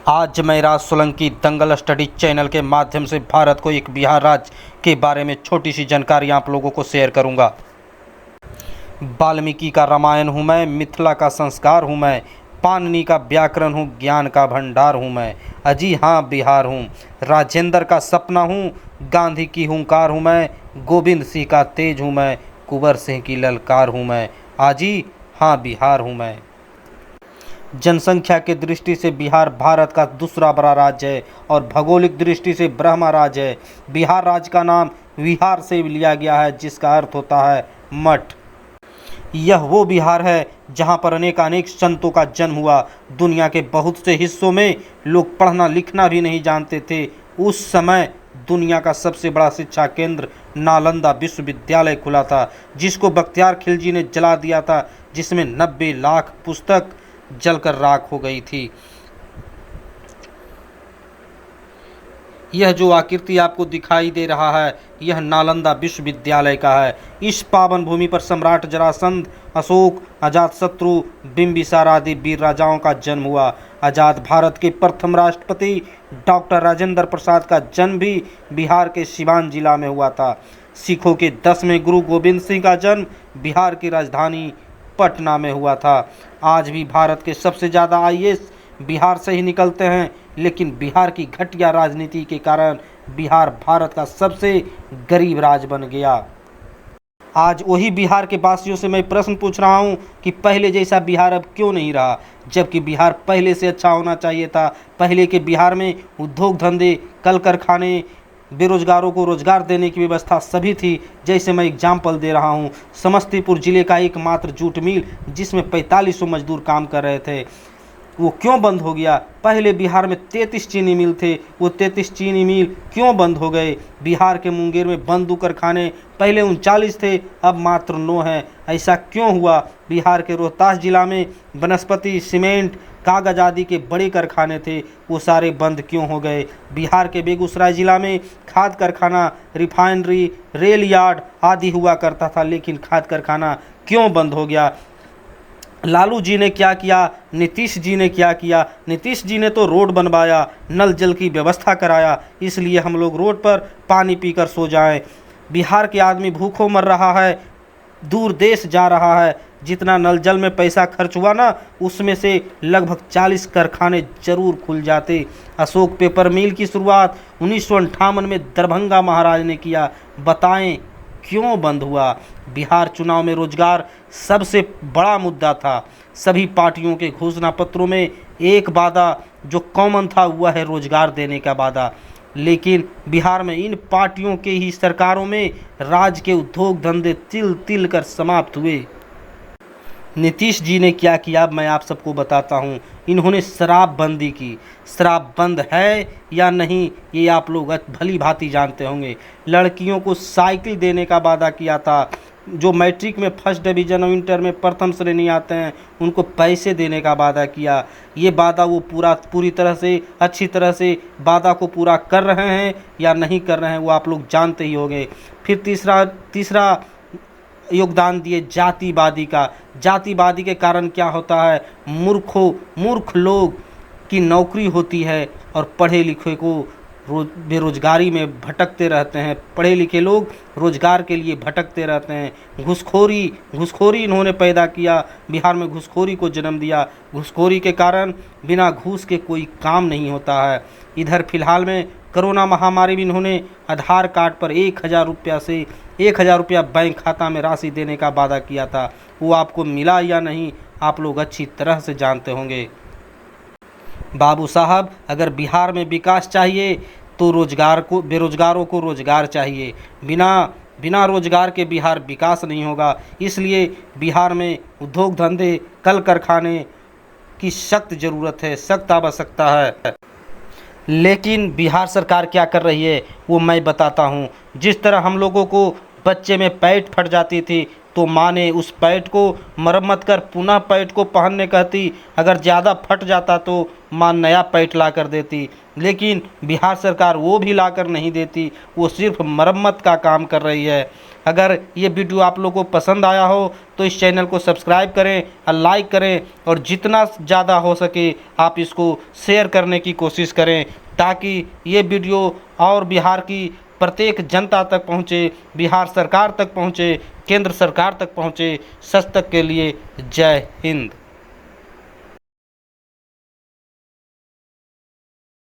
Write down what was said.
आज मैं राज सोलंकी दंगल study channel के माध्यम से भारत को एक बिहार राज्य के बारे में छोटी सी जानकारी आप लोगों को शेयर करूंगा। वाल्मीकि का रामायण हूँ मैं, मिथिला का संस्कार हूँ मैं, पाणिनि का व्याकरण हूँ, ज्ञान का भंडार हूँ मैं। अजी हाँ बिहार हूँ, राजेंद्र का सपना हूँ, गांधी की हुंकार हूँ मैं, गोविंद सिंह का तेज हूँ मैं, कुंवर सिंह की ललकार हूँ मैं। आजी हाँ बिहार हूँ मैं। जनसंख्या की दृष्टि से बिहार भारत का दूसरा बड़ा राज्य है और भौगोलिक दृष्टि से ब्रह्मा राज्य है। बिहार राज्य का नाम विहार से लिया गया है, जिसका अर्थ होता है मठ। यह वो बिहार है जहाँ पर अनेक संतों का जन्म हुआ। दुनिया के बहुत से हिस्सों में लोग पढ़ना लिखना भी नहीं जानते थे। उस समय दुनिया का सबसे बड़ा शिक्षा केंद्र नालंदा विश्वविद्यालय खुला था, जिसको बख्तियार खिलजी ने जला दिया था, जिसमें 90 लाख पुस्तक जलकर राख हो गई थी। यह जो आकृति आपको दिखाई दे रहा है, यह नालंदा विश्वविद्यालय का है। इस पावन भूमि पर सम्राट जरासंध, अशोक, अजातशत्रु, बिंबिसार आदि वीर राजाओं का जन्म हुआ। आज़ाद भारत के प्रथम राष्ट्रपति डॉक्टर राजेंद्र प्रसाद का जन्म भी बिहार के सिवान जिला में हुआ था। सिखों के 10वें गुरु गोविंद सिंह का जन्म बिहार की राजधानी पटना में हुआ था। आज भी भारत के सबसे ज़्यादा आईएएस बिहार से ही निकलते हैं, लेकिन बिहार की घटिया राजनीति के कारण बिहार भारत का सबसे गरीब राज्य बन गया। आज वही बिहार के वासियों से मैं प्रश्न पूछ रहा हूं कि पहले जैसा बिहार अब क्यों नहीं रहा, जबकि बिहार पहले से अच्छा होना चाहिए था। पहले के बिहार में उद्योग धंधे, कल कारखाने, बेरोजगारों को रोजगार देने की व्यवस्था सभी थी। जैसे मैं एग्जाम्पल दे रहा हूँ, समस्तीपुर जिले का एकमात्र जूट मिल जिसमें 4500 मजदूर काम कर रहे थे, वो क्यों बंद हो गया? पहले बिहार में 33 चीनी मिल थे, वो 33 चीनी मिल क्यों बंद हो गए? बिहार के मुंगेर में बंदूक कारखाने पहले 39 थे, अब मात्र 9 हैं। ऐसा क्यों हुआ? बिहार के रोहतास जिला में वनस्पति, सीमेंट, कागज आदि के बड़े कारखाने थे, वो सारे बंद क्यों हो गए? बिहार के बेगूसराय जिला में खाद कारखाना, रिफाइनरी, रेल यार्ड आदि हुआ करता था, लेकिन खाद कारखाना क्यों बंद हो गया? लालू जी ने क्या किया? नीतीश जी ने क्या किया? नीतीश जी ने तो रोड बनवाया, नल जल की व्यवस्था कराया, इसलिए हम लोग रोड पर पानी पीकर सो जाएं। बिहार के आदमी भूखों मर रहा है, दूर देश जा रहा है। जितना नल जल में पैसा खर्च हुआ ना, उसमें से लगभग 40 कारखाने जरूर खुल जाते। अशोक पेपर मिल की शुरुआत 1958 में दरभंगा महाराज ने किया। बताएं क्यों बंद हुआ? बिहार चुनाव में रोजगार सबसे बड़ा मुद्दा था। सभी पार्टियों के घोषणा पत्रों में एक वादा जो कॉमन था वह है रोजगार देने का वादा, लेकिन बिहार में इन पार्टियों के ही सरकारों में राज्य के उद्योग धंधे तिल तिल कर समाप्त हुए। नीतीश जी ने क्या किया मैं आप सबको बताता हूँ। इन्होंने शराबबंदी की। शराब बंद है या नहीं ये आप लोग भली भांति जानते होंगे। लड़कियों को साइकिल देने का वादा किया था। जो मैट्रिक में फर्स्ट डिवीज़न और इंटर में प्रथम श्रेणी आते हैं उनको पैसे देने का वादा किया। ये वादा वो पूरी तरह से अच्छी तरह से वादा को पूरा कर रहे हैं या नहीं कर रहे हैं वो आप लोग जानते ही होंगे। फिर तीसरा योगदान दिए जातिवादी का। जातिवादी के कारण क्या होता है? मूर्ख लोग की नौकरी होती है और पढ़े लिखे को बेरोजगारी में भटकते रहते हैं। पढ़े लिखे लोग रोजगार के लिए भटकते रहते हैं। घूसखोरी इन्होंने पैदा किया। बिहार में घूसखोरी को जन्म दिया। घूसखोरी के कारण बिना घूस के कोई काम नहीं होता है। इधर फिलहाल में कोरोना महामारी में इन्होंने आधार कार्ड पर 1000 रुपया बैंक खाता में राशि देने का वादा किया था। वो आपको मिला या नहीं आप लोग अच्छी तरह से जानते होंगे। बाबू साहब, अगर बिहार में विकास चाहिए तो बेरोजगारों को रोजगार चाहिए। बिना रोजगार के बिहार विकास नहीं होगा। इसलिए बिहार में उद्योग धंधे, कल कारखाने की सख्त ज़रूरत है, सख्त आवश्यकता है। लेकिन बिहार सरकार क्या कर रही है वो मैं बताता हूँ। जिस तरह हम लोगों को बच्चे में पैंट फट जाती थी तो माँ ने उस पैंट को मरम्मत कर पुनः पैंट को पहनने कहती। अगर ज़्यादा फट जाता तो माँ नया पैंट ला कर देती, लेकिन बिहार सरकार वो भी ला कर नहीं देती, वो सिर्फ मरम्मत का काम कर रही है। अगर ये वीडियो आप लोगों को पसंद आया हो तो इस चैनल को सब्सक्राइब करें और लाइक करें, और जितना ज़्यादा हो सके आप इसको शेयर करने की कोशिश करें, ताकि ये वीडियो और बिहार की प्रत्येक जनता तक पहुँचे, बिहार सरकार तक पहुँचे, केंद्र सरकार तक पहुँचे। सच तक के लिए जय हिंद।